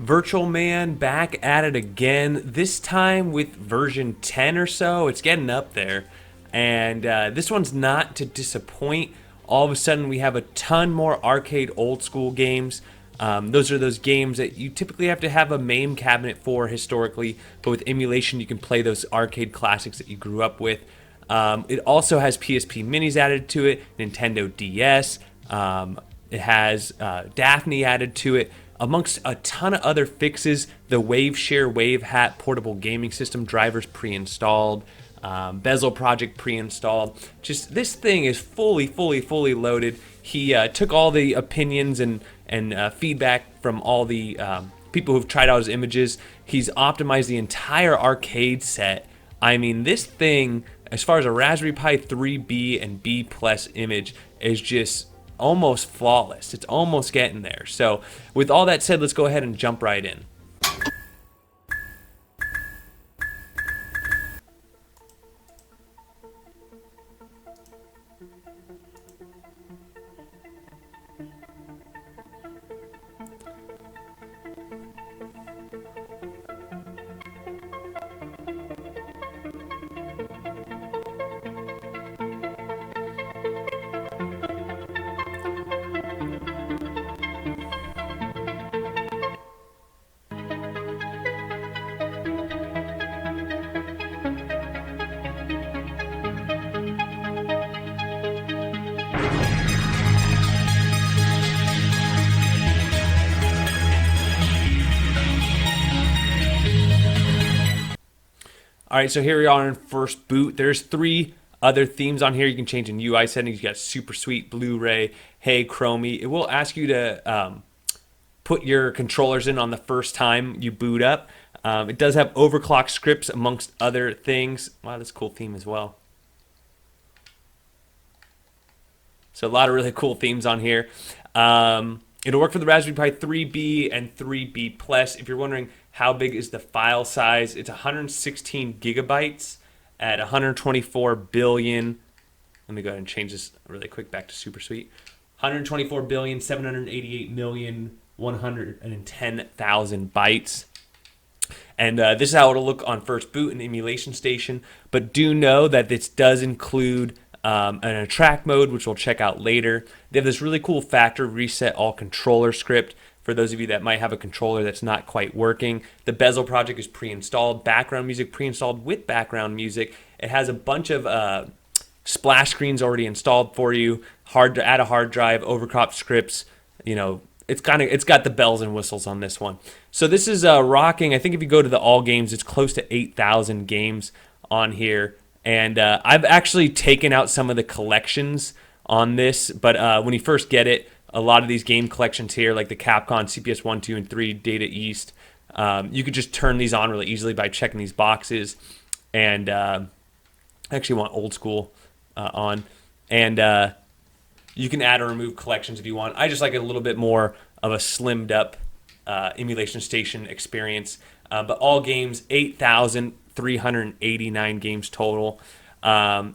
VirtualMan back at it again, this time with version 10 or so. It's getting up there. And this one's not to disappoint. All of a sudden, we have a ton more arcade old school games. Those are those games that you typically have to have a MAME cabinet for historically, but with emulation, you can play those arcade classics that you grew up with. It also has PSP minis added to it, Nintendo DS. It has Dafne added to it, amongst a ton of other fixes. The WaveShare Wave Hat portable gaming system drivers pre-installed. Bezel project pre-installed. Just this thing is fully loaded. He took all the opinions and feedback from all the people who've tried out his images. He's optimized the entire arcade set. I mean, this thing, as far as a Raspberry Pi 3B and B Plus image, is just almost flawless. It's almost getting there. So with all that said, let's go ahead and jump right in. All right, so here we are in first boot. There's three other themes on here. You can change in UI settings. You got Super Sweet, Blu-ray, Hey Chromie. It will ask you to put your controllers in on the first time you boot up. It does have overclock scripts amongst other things. Wow, that's a cool theme as well. So a lot of really cool themes on here. It'll work for the Raspberry Pi 3B and 3B Plus. If you're wondering how big is the file size, it's 116 gigabytes at 124 billion. Let me go ahead and change this really quick back to super sweet. 124 billion 788 million 110,000 bytes. And this is how it'll look on first boot in Emulation Station. But do know that this does include an attract mode, which we'll check out later. They have this really cool factory reset all controller script for those of you that might have a controller that's not quite working. The Bezel project is pre-installed, background music pre-installed with background music. It has a bunch of splash screens already installed for you, hard to add a hard drive, overclock scripts. You know, it's got the bells and whistles on this one. So this is rocking. I think if you go to the all games, it's close to 8,000 games on here. And I've actually taken out some of the collections on this, but when you first get it, a lot of these game collections here, like the Capcom CPS 1, 2, and 3, Data East, you could just turn these on really easily by checking these boxes. And I actually want old school on. And you can add or remove collections if you want. I just like a little bit more of a slimmed up Emulation Station experience. But all games, 8,389 games total.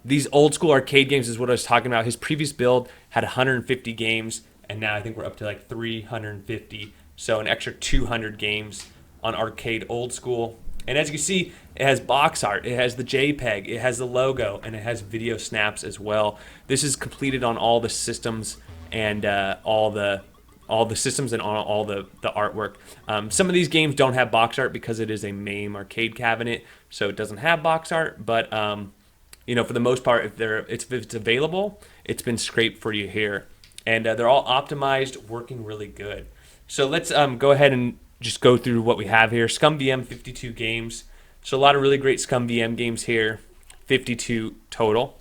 These old school arcade games is what I was talking about. His previous build had 150 games, and now I think we're up to like 350. So an extra 200 games on arcade old school. And as you can see, it has box art, it has the JPEG, it has the logo, and it has video snaps as well. This is completed on all the systems and all the systems and all the artwork. Some of these games don't have box art because it is a MAME arcade cabinet, so it doesn't have box art. But you know, for the most part, if it's available, it's been scraped for you here, and they're all optimized, working really good. So let's go ahead and just go through what we have here. scumvm 52 games. So a lot of really great scumvm games here. 52 total.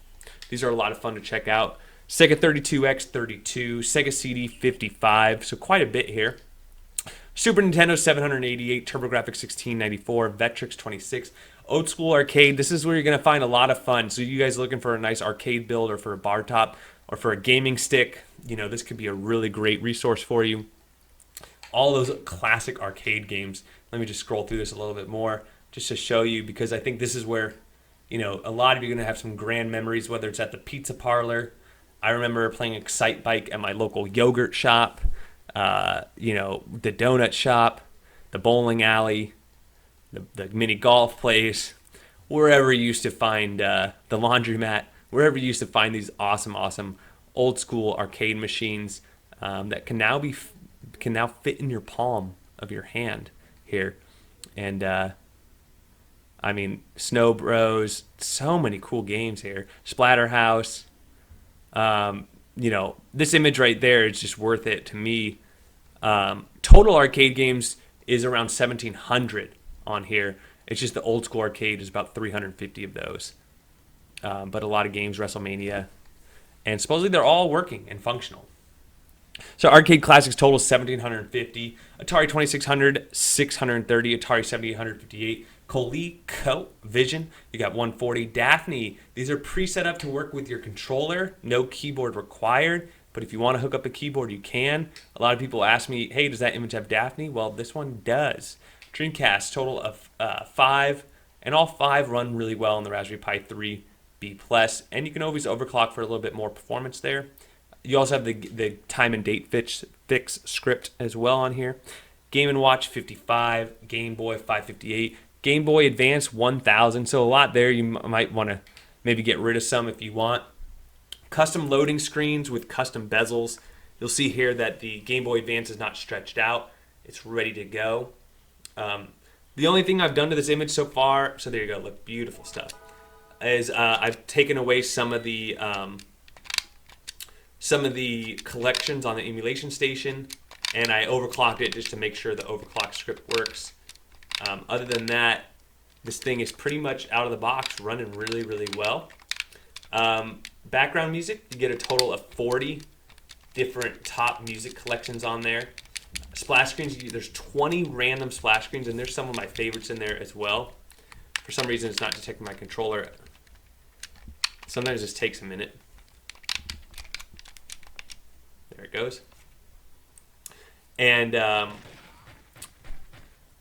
These are a lot of fun to check out. Sega 32X 32, Sega CD 55, so quite a bit here. Super Nintendo 788, TurboGrafx 1694, Vectrex 26. Old school arcade, this is where you're going to find a lot of fun. So you guys looking for a nice arcade build or for a bar top or for a gaming stick, you know, this could be a really great resource for you. All those classic arcade games. Let me just scroll through this a little bit more just to show you, because I think this is where, you know, a lot of you are going to have some grand memories, whether it's at the pizza parlor. I remember playing Excite Bike at my local yogurt shop, you know, the donut shop. the bowling alley, the mini golf place, wherever you used to find the laundromat, wherever you used to find these awesome old school arcade machines that can now fit in your palm of your hand here. And I mean, Snow Bros, so many cool games here. Splatterhouse. This image right there is just worth it to me. Total arcade games is around 1,700 on here. It's just the old school arcade is about 350 of those. But a lot of games, WrestleMania. And supposedly they're all working and functional. So arcade classics total 1,750. Atari 2600, 630. Atari 7858. ColecoVision, you got 140. Dafne, these are pre-set up to work with your controller. No keyboard required. But if you want to hook up a keyboard, you can. A lot of people ask me, hey, does that image have Dafne? Well, this one does. Dreamcast, total of 5. And all 5 run really well on the Raspberry Pi 3B+. And you can always overclock for a little bit more performance there. You also have the time and date fix script as well on here. Game & Watch 55, Game Boy 558, Game Boy Advance 1000. So a lot there. You might want to maybe get rid of some if you want. Custom loading screens with custom bezels. You'll see here that the Game Boy Advance is not stretched out. It's ready to go. The only thing I've done to this image so far, so there you go, look, beautiful stuff, is I've taken away some of the collections on the emulation station, and I overclocked it just to make sure the overclock script works. Other than that, this thing is pretty much out of the box, running really, really well. Background music, you get a total of 40 different top music collections on there. Splash screens, there's 20 random splash screens, and there's some of my favorites in there as well. For some reason, it's not detecting my controller. Sometimes this takes a minute. There it goes. And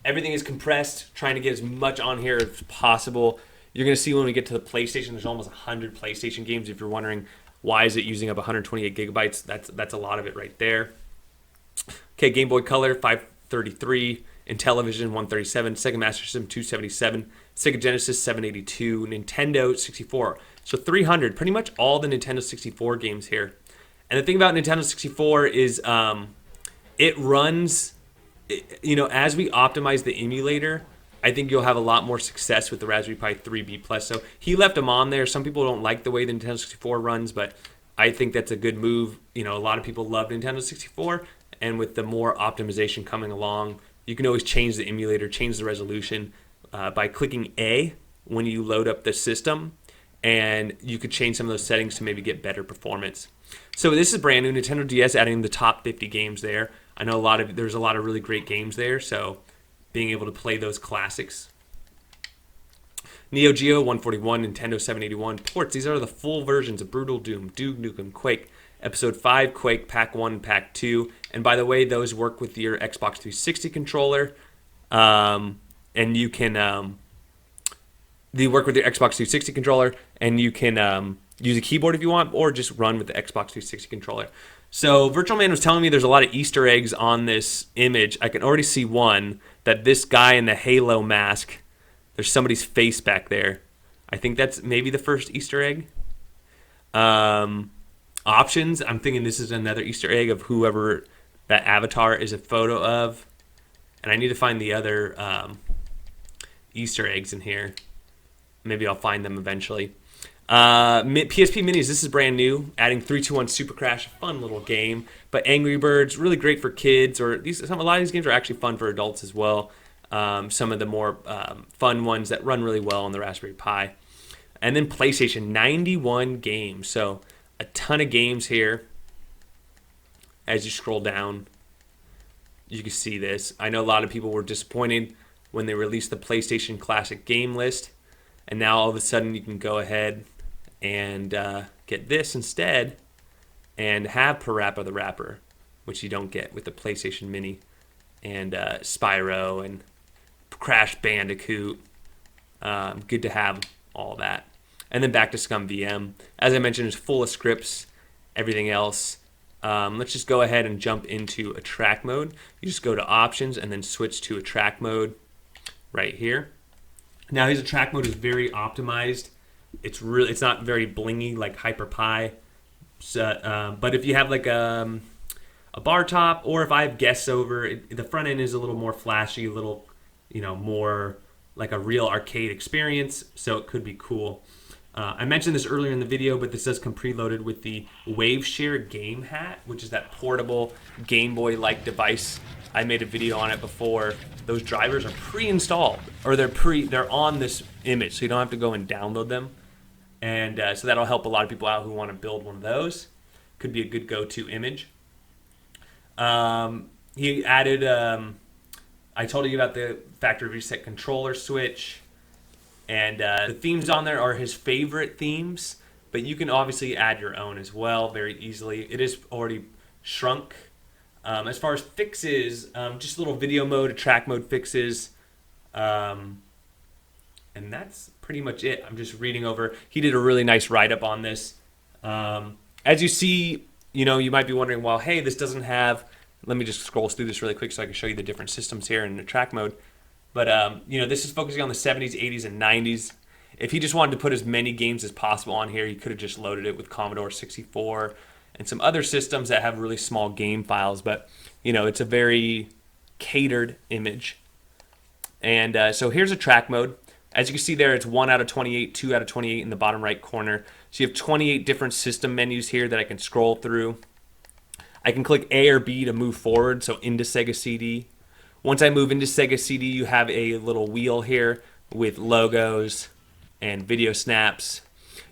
everything is compressed, trying to get as much on here as possible. You're going to see when we get to the PlayStation, there's almost 100 PlayStation games. If you're wondering why is it using up 128 gigabytes, that's a lot of it right there. Okay, Game Boy Color 533, Intellivision 137, Sega Master System 277, Sega Genesis 782, Nintendo 64. So 300, pretty much all the Nintendo 64 games here. And the thing about Nintendo 64 is it runs, as we optimize the emulator, I think you'll have a lot more success with the Raspberry Pi 3B+. So he left them on there. Some people don't like the way the Nintendo 64 runs, but I think that's a good move. A lot of people love Nintendo 64, and with the more optimization coming along, you can always change the emulator, change the resolution by clicking A when you load up the system, and you could change some of those settings to maybe get better performance. So this is brand new, Nintendo DS adding the top 50 games there. I know there's a lot of really great games there, so being able to play those classics. Neo Geo 141, Nintendo 781 ports. These are the full versions of Brutal Doom, Duke Nukem, Quake, Episode 5, Quake, Pack 1, and Pack 2. And by the way, those work with your Xbox 360 controller. And you can... they work with your Xbox 360 controller, and you can use a keyboard if you want, or just run with the Xbox 360 controller. So VirtualMan was telling me there's a lot of Easter eggs on this image. I can already see one, that this guy in the Halo mask, there's somebody's face back there. I think that's maybe the first Easter egg. Options, I'm thinking this is another Easter egg of whoever that avatar is a photo of. And I need to find the other Easter eggs in here. Maybe I'll find them eventually. PSP Minis, this is brand new, adding 321 Super Crash, a fun little game. But Angry Birds, really great for kids, or a lot of these games are actually fun for adults as well. Some of the more fun ones that run really well on the Raspberry Pi. And then PlayStation, 91 games. So a ton of games here. As you scroll down, you can see this. I know a lot of people were disappointed when they released the PlayStation Classic game list. And now all of a sudden you can go ahead and get this instead and have Parappa the Rapper, which you don't get with the PlayStation Mini, and Spyro and Crash Bandicoot. Good to have all that. And then back to scumvm. As I mentioned, it's full of scripts, everything else. Let's just go ahead and jump into a track mode. You just go to options and then switch to a track mode right here. Now his track mode is very optimized. It's not very blingy like HyperPie. So, but if you have like a bar top, or if I have guests over, the front end is a little more flashy, a little, more like a real arcade experience. So it could be cool. I mentioned this earlier in the video, but this does come preloaded with the WaveShare Game Hat, which is that portable Game Boy-like device. I made a video on it before. Those drivers are pre-installed, or they're on this image, so you don't have to go and download them. And so that'll help a lot of people out who want to build one of those. Could be a good go-to image. He added, I told you about the factory reset controller switch. And the themes on there are his favorite themes, but you can obviously add your own as well very easily. It is already shrunk. As far as fixes, just little video mode, track mode fixes. And that's pretty much it. I'm just reading over. He did a really nice write-up on this. As you see, you might be wondering, well, hey, this doesn't have... Let me just scroll through this really quick so I can show you the different systems here in the track mode. But, this is focusing on the 70s, 80s, and 90s. If he just wanted to put as many games as possible on here, he could have just loaded it with Commodore 64 and some other systems that have really small game files. But, it's a very catered image. And so here's a track mode. As you can see there, it's 1 out of 28, 2 out of 28 in the bottom right corner. So you have 28 different system menus here that I can scroll through. I can click A or B to move forward, so into Sega CD. Once I move into Sega CD, you have a little wheel here with logos and video snaps.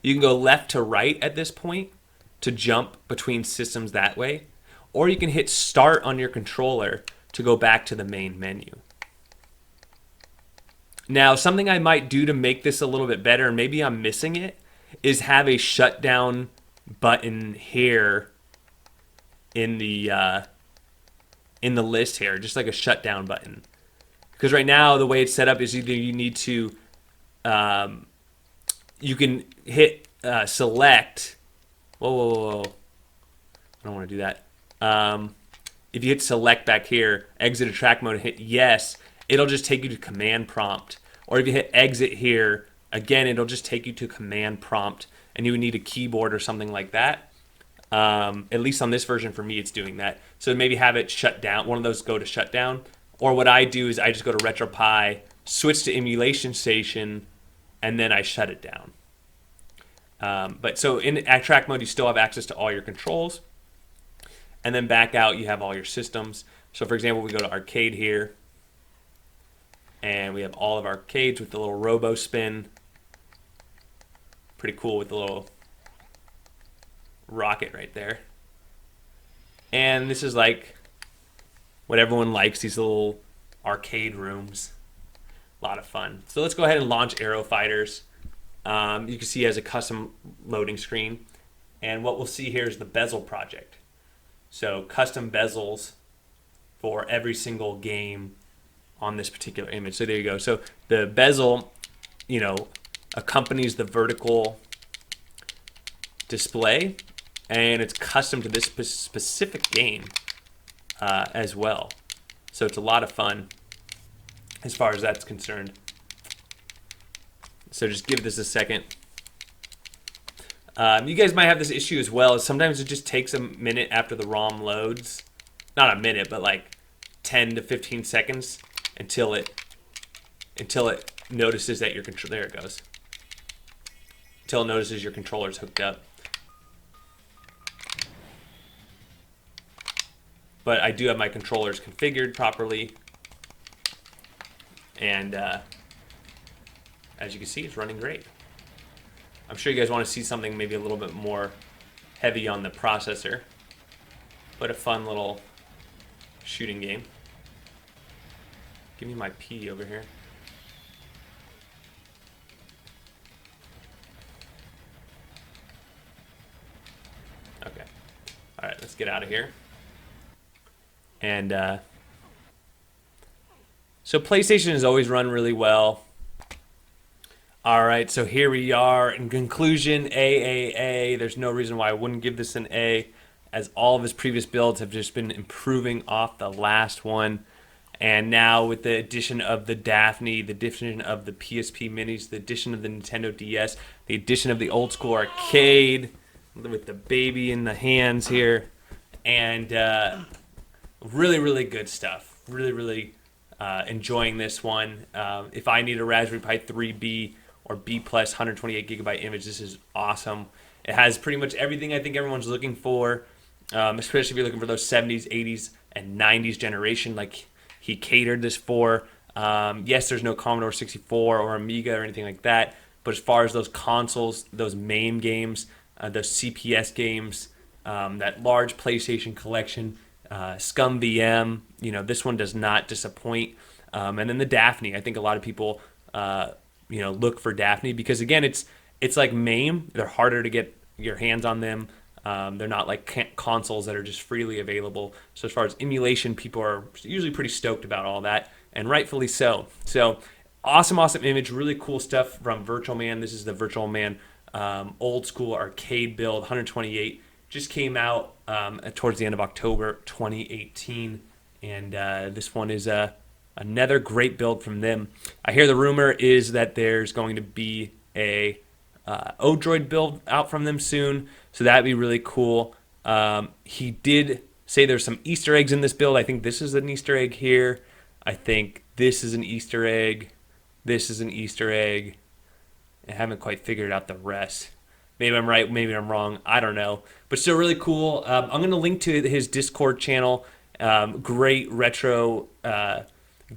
You can go left to right at this point to jump between systems that way, or you can hit start on your controller to go back to the main menu. Now, something I might do to make this a little bit better, and maybe I'm missing it, is have a shutdown button here in the list here, just like a shutdown button. Because right now the way it's set up is either you need to, you can hit select. Whoa. I don't want to do that. If you hit select back here, exit a track mode, and hit yes, it'll just take you to command prompt. Or if you hit exit here, again, it'll just take you to command prompt, and you would need a keyboard or something like that. At least on this version for me, it's doing that. So maybe have it shut down, one of those go to shutdown. Or what I do is I just go to RetroPie, switch to Emulation Station, and then I shut it down. But so in track mode, you still have access to all your controls. And then back out, you have all your systems. So for example, we go to arcade here, and we have all of our arcades with the little robo spin. Pretty cool with the little rocket right there. And this is like what everyone likes, these little arcade rooms. A lot of fun. So let's go ahead and launch Aero Fighters. You can see it has a custom loading screen. And what we'll see here is the bezel project. So custom bezels for every single game on this particular image. So there you go. So the bezel, accompanies the vertical display, and it's custom to this specific game as well. So it's a lot of fun as far as that's concerned. So just give this a second. You guys might have this issue as well. Sometimes it just takes a minute after the ROM loads. Not a minute, but like 10 to 15 seconds until it notices that your control, there it goes. Until it notices your controller's hooked up. But I do have my controllers configured properly. And as you can see, it's running great. I'm sure you guys want to see something maybe a little bit more heavy on the processor, but a fun little shooting game. Give me my P over here. Okay. All right, let's get out of here. And so PlayStation has always run really well. All right, so here we are. In conclusion, AAA. There's no reason why I wouldn't give this an A. as all of his previous builds have just been improving off the last one. And now with the addition of the Dafne, the addition of the PSP Minis, the addition of the Nintendo DS, the addition of the old school arcade with the baby in the hands here, and really, really good stuff. Really, really enjoying this one. If I need a Raspberry Pi 3B or B plus 128GB image, this is awesome. It has pretty much everything I think everyone's looking for, especially if you're looking for those 70s, 80s, and 90s generation like he catered this for. Yes, there's no Commodore 64 or Amiga or anything like that, but as far as those consoles, those MAME games, those CPS games, that large PlayStation collection, scumvm, this one does not disappoint. And then the Dafne, I think a lot of people look for Dafne because again it's like MAME. They're harder to get your hands on them. They're not like consoles that are just freely available. So as far as emulation, people are usually pretty stoked about all that, and rightfully so. So awesome image, really cool stuff from VirtualMan. This is the VirtualMan old school arcade build, 128. Just came out towards the end of October 2018, and this one is another great build from them. I hear the rumor is that there's going to be a Odroid build out from them soon, so that'd be really cool. He did say there's some Easter eggs in this build. I think this is an Easter egg here. I think this is an Easter egg. This is an Easter egg. I haven't quite figured out the rest. Maybe I'm right, maybe I'm wrong. I don't know. But still really cool. I'm going to link to his Discord channel. Great retro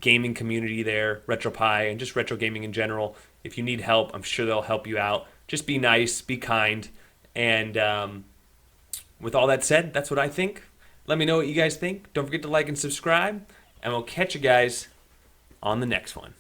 gaming community there, RetroPie, and just retro gaming in general. If you need help, I'm sure they'll help you out. Just be nice, be kind. And with all that said, that's what I think. Let me know what you guys think. Don't forget to like and subscribe. And we'll catch you guys on the next one.